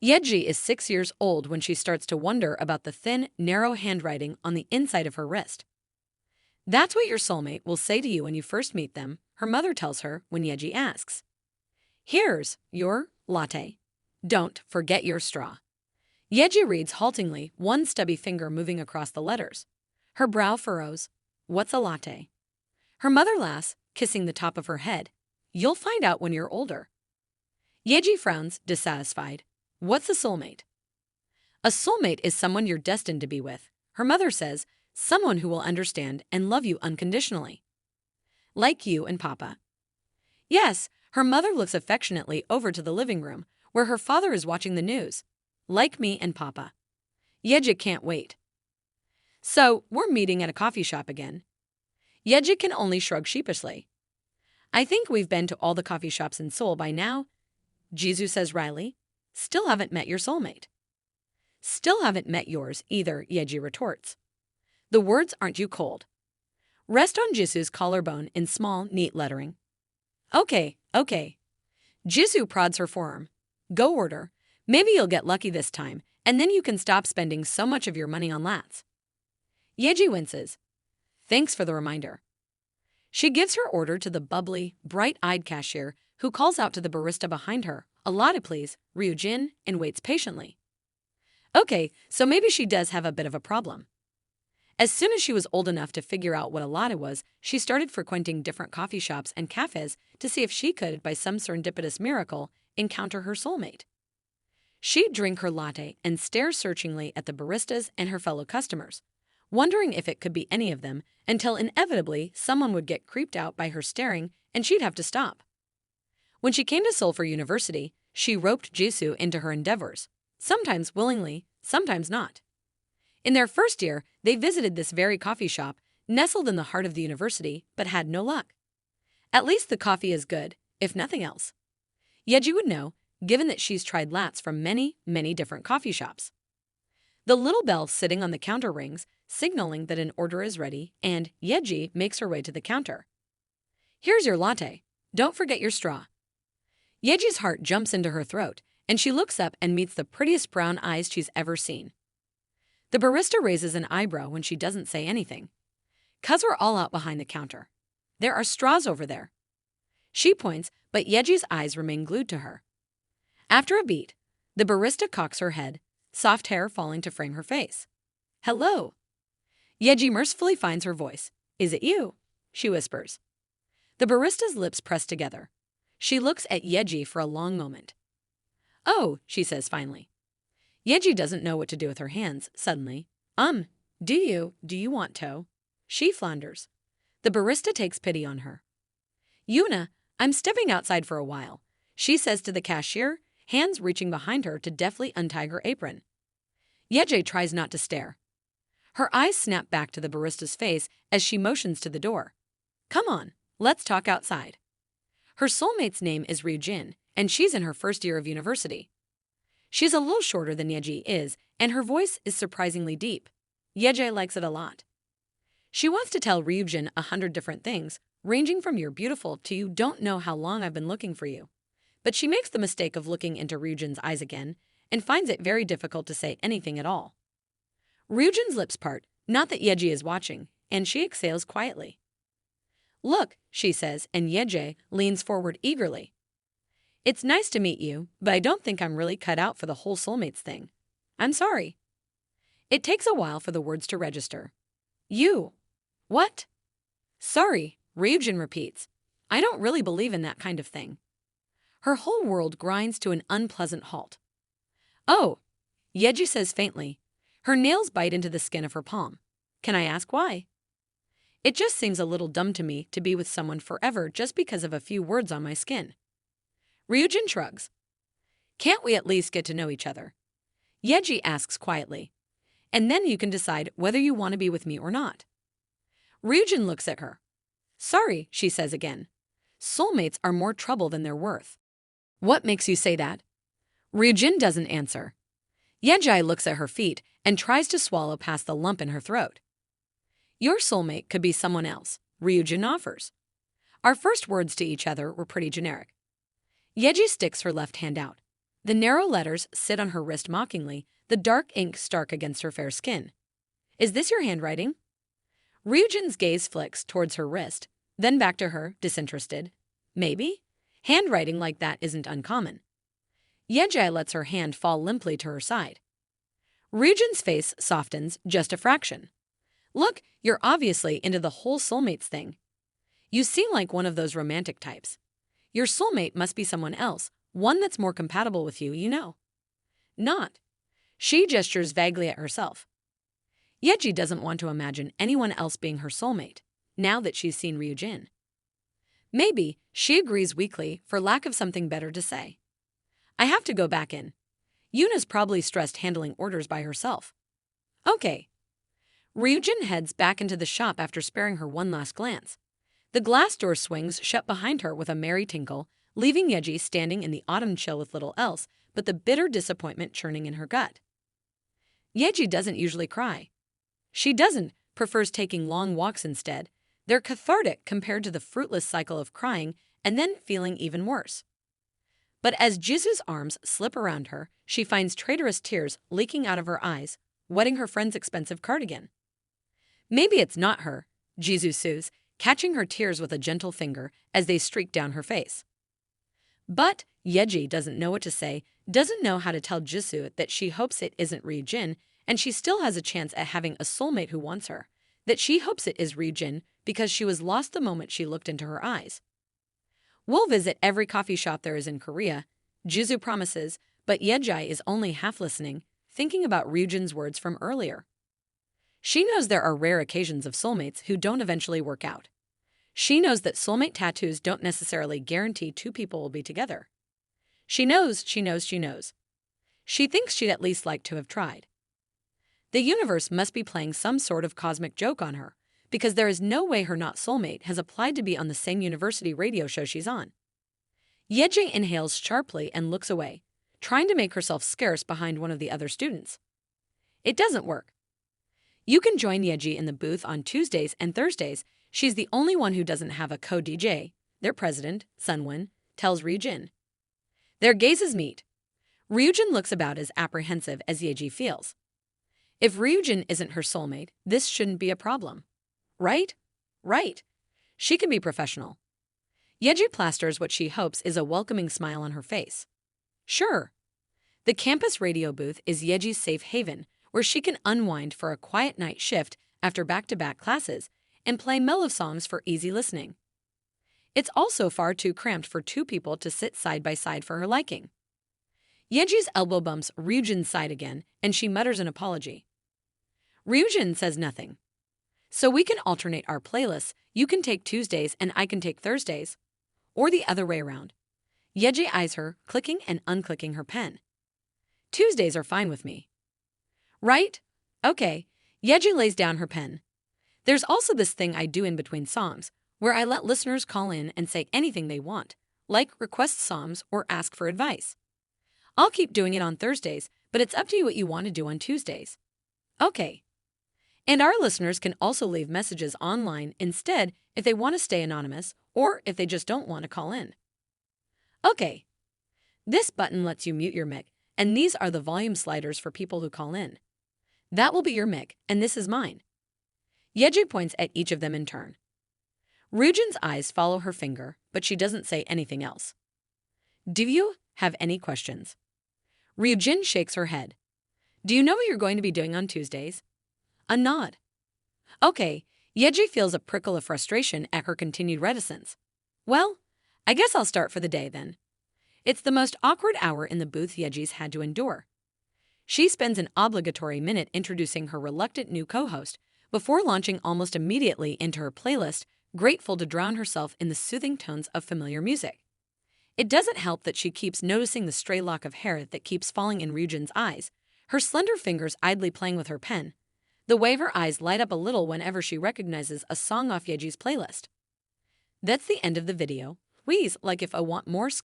Yeji is 6 years old when she starts to wonder about the thin, narrow handwriting on the inside of her wrist. That's what your soulmate will say to you when you first meet them, her mother tells her when Yeji asks. Here's your latte. Don't forget your straw. Yeji reads haltingly, one stubby finger moving across the letters. Her brow furrows. What's a latte? Her mother laughs, kissing the top of her head. You'll find out when you're older. Yeji frowns, dissatisfied. What's a soulmate? A soulmate is someone you're destined to be with, her mother says, someone who will understand and love you unconditionally. Like you and Papa. Yes, her mother looks affectionately over to the living room, where her father is watching the news. Like me and Papa. Yeji can't wait. So, we're meeting at a coffee shop again. Yeji can only shrug sheepishly. I think we've been to all the coffee shops in Seoul by now, Jisoo says wryly. Still haven't met your soulmate. Still haven't met yours either, Yeji retorts. The words aren't you cold. Rest on Jisoo's collarbone in small, neat lettering. Okay. Jisoo prods her forearm. Go order. Maybe you'll get lucky this time, and then you can stop spending so much of your money on lats. Yeji winces. Thanks for the reminder. She gives her order to the bubbly, bright-eyed cashier, who calls out to the barista behind her, a latte please, Ryujin, and waits patiently. Okay, so maybe she does have a bit of a problem. As soon as she was old enough to figure out what a latte was, she started frequenting different coffee shops and cafes to see if she could, by some serendipitous miracle, encounter her soulmate. She'd drink her latte and stare searchingly at the baristas and her fellow customers, wondering if it could be any of them, until inevitably someone would get creeped out by her staring and she'd have to stop. When she came to Seoul for university, she roped Jisoo into her endeavors, sometimes willingly, sometimes not. In their first year, they visited this very coffee shop, nestled in the heart of the university, but had no luck. At least the coffee is good, if nothing else. Yeji would know, given that she's tried lats from many, many different coffee shops. The little bell sitting on the counter rings, signaling that an order is ready, and Yeji makes her way to the counter. Here's your latte. Don't forget your straw. Yeji's heart jumps into her throat, and she looks up and meets the prettiest brown eyes she's ever seen. The barista raises an eyebrow when she doesn't say anything. 'Cause we're all out behind the counter. There are straws over there. She points, but Yeji's eyes remain glued to her. After a beat, the barista cocks her head, soft hair falling to frame her face. Hello. Yeji mercifully finds her voice. Is it you? She whispers. The barista's lips press together. She looks at Yeji for a long moment. Oh, she says finally. Yeji doesn't know what to do with her hands, suddenly. Do you want to? She flounders. The barista takes pity on her. Yuna, I'm stepping outside for a while, she says to the cashier, hands reaching behind her to deftly untie her apron. Yeji tries not to stare. Her eyes snap back to the barista's face as she motions to the door. Come on, let's talk outside. Her soulmate's name is Ryujin, and she's in her first year of university. She's a little shorter than Yeji is, and her voice is surprisingly deep. Yeji likes it a lot. She wants to tell Ryujin 100 different things, ranging from you're beautiful to you don't know how long I've been looking for you. But she makes the mistake of looking into Ryujin's eyes again, and finds it very difficult to say anything at all. Ryujin's lips part, not that Yeji is watching, and she exhales quietly. Look, she says, and Yeji leans forward eagerly. It's nice to meet you, but I don't think I'm really cut out for the whole soulmates thing. I'm sorry. It takes a while for the words to register. You. What? Sorry, Ryujin repeats. I don't really believe in that kind of thing. Her whole world grinds to an unpleasant halt. Oh, Yeji says faintly. Her nails bite into the skin of her palm. Can I ask why? It just seems a little dumb to me to be with someone forever just because of a few words on my skin. Ryujin shrugs. Can't we at least get to know each other? Yeji asks quietly. And then you can decide whether you want to be with me or not. Ryujin looks at her. Sorry, she says again. Soulmates are more trouble than they're worth. What makes you say that? Ryujin doesn't answer. Yeji looks at her feet and tries to swallow past the lump in her throat. Your soulmate could be someone else, Ryujin offers. Our first words to each other were pretty generic. Yeji sticks her left hand out. The narrow letters sit on her wrist mockingly, the dark ink stark against her fair skin. Is this your handwriting? Ryujin's gaze flicks towards her wrist, then back to her, disinterested. Maybe? Handwriting like that isn't uncommon. Yeji lets her hand fall limply to her side. Ryujin's face softens just a fraction. Look, you're obviously into the whole soulmates thing. You seem like one of those romantic types. Your soulmate must be someone else, one that's more compatible with you, you know. Not. She gestures vaguely at herself. Yeji doesn't want to imagine anyone else being her soulmate, now that she's seen Ryujin. Maybe she agrees weakly for lack of something better to say. I have to go back in. Yuna's probably stressed handling orders by herself. Okay. Ryujin heads back into the shop after sparing her one last glance. The glass door swings shut behind her with a merry tinkle, leaving Yeji standing in the autumn chill with little else but the bitter disappointment churning in her gut. Yeji doesn't usually cry. She prefers taking long walks instead. They're cathartic compared to the fruitless cycle of crying and then feeling even worse. But as Jisu's arms slip around her, she finds traitorous tears leaking out of her eyes, wetting her friend's expensive cardigan. Maybe it's not her, Jisu soothes, catching her tears with a gentle finger as they streak down her face. But Yeji doesn't know what to say, doesn't know how to tell Jisu that she hopes it isn't Ryujin, and she still has a chance at having a soulmate who wants her, that she hopes it is Ryujin because she was lost the moment she looked into her eyes. We'll visit every coffee shop there is in Korea, Jisu promises, but Yeji is only half listening, thinking about Ryujin's words from earlier. She knows there are rare occasions of soulmates who don't eventually work out. She knows that soulmate tattoos don't necessarily guarantee two people will be together. She knows. She thinks she'd at least like to have tried. The universe must be playing some sort of cosmic joke on her, because there is no way her not soulmate has applied to be on the same university radio show she's on. Yeji inhales sharply and looks away, trying to make herself scarce behind one of the other students. It doesn't work. You can join Yeji in the booth on Tuesdays and Thursdays. She's the only one who doesn't have a co-DJ, their president, Sunwon, tells Ryujin. Their gazes meet. Ryujin looks about as apprehensive as Yeji feels. If Ryujin isn't her soulmate, this shouldn't be a problem. Right? Right. She can be professional. Yeji plasters what she hopes is a welcoming smile on her face. Sure. The campus radio booth is Yeji's safe haven, where she can unwind for a quiet night shift after back-to-back classes and play mellow songs for easy listening. It's also far too cramped for two people to sit side by side for her liking. Yeji's elbow bumps Ryujin's side again, and she mutters an apology. Ryujin says nothing. So we can alternate our playlists. You can take Tuesdays and I can take Thursdays. Or the other way around. Yeji eyes her, clicking and unclicking her pen. Tuesdays are fine with me. Right? Okay. Yeji lays down her pen. There's also this thing I do in between songs, where I let listeners call in and say anything they want, like request songs or ask for advice. I'll keep doing it on Thursdays, but it's up to you what you want to do on Tuesdays. Okay. And our listeners can also leave messages online instead if they want to stay anonymous or if they just don't want to call in. Okay. This button lets you mute your mic, and these are the volume sliders for people who call in. That will be your mic, and this is mine. Yeji points at each of them in turn. Ryujin's eyes follow her finger, but she doesn't say anything else. Do you have any questions? Ryujin shakes her head. Do you know what you're going to be doing on Tuesdays? A nod. Okay, Yeji feels a prickle of frustration at her continued reticence. Well, I guess I'll start for the day then. It's the most awkward hour in the booth Yeji's had to endure. She spends an obligatory minute introducing her reluctant new co-host before launching almost immediately into her playlist, grateful to drown herself in the soothing tones of familiar music. It doesn't help that she keeps noticing the stray lock of hair that keeps falling in Ryujin's eyes, her slender fingers idly playing with her pen, the way her eyes light up a little whenever she recognizes a song off Yeji's playlist. That's the end of the video. Please like if I want more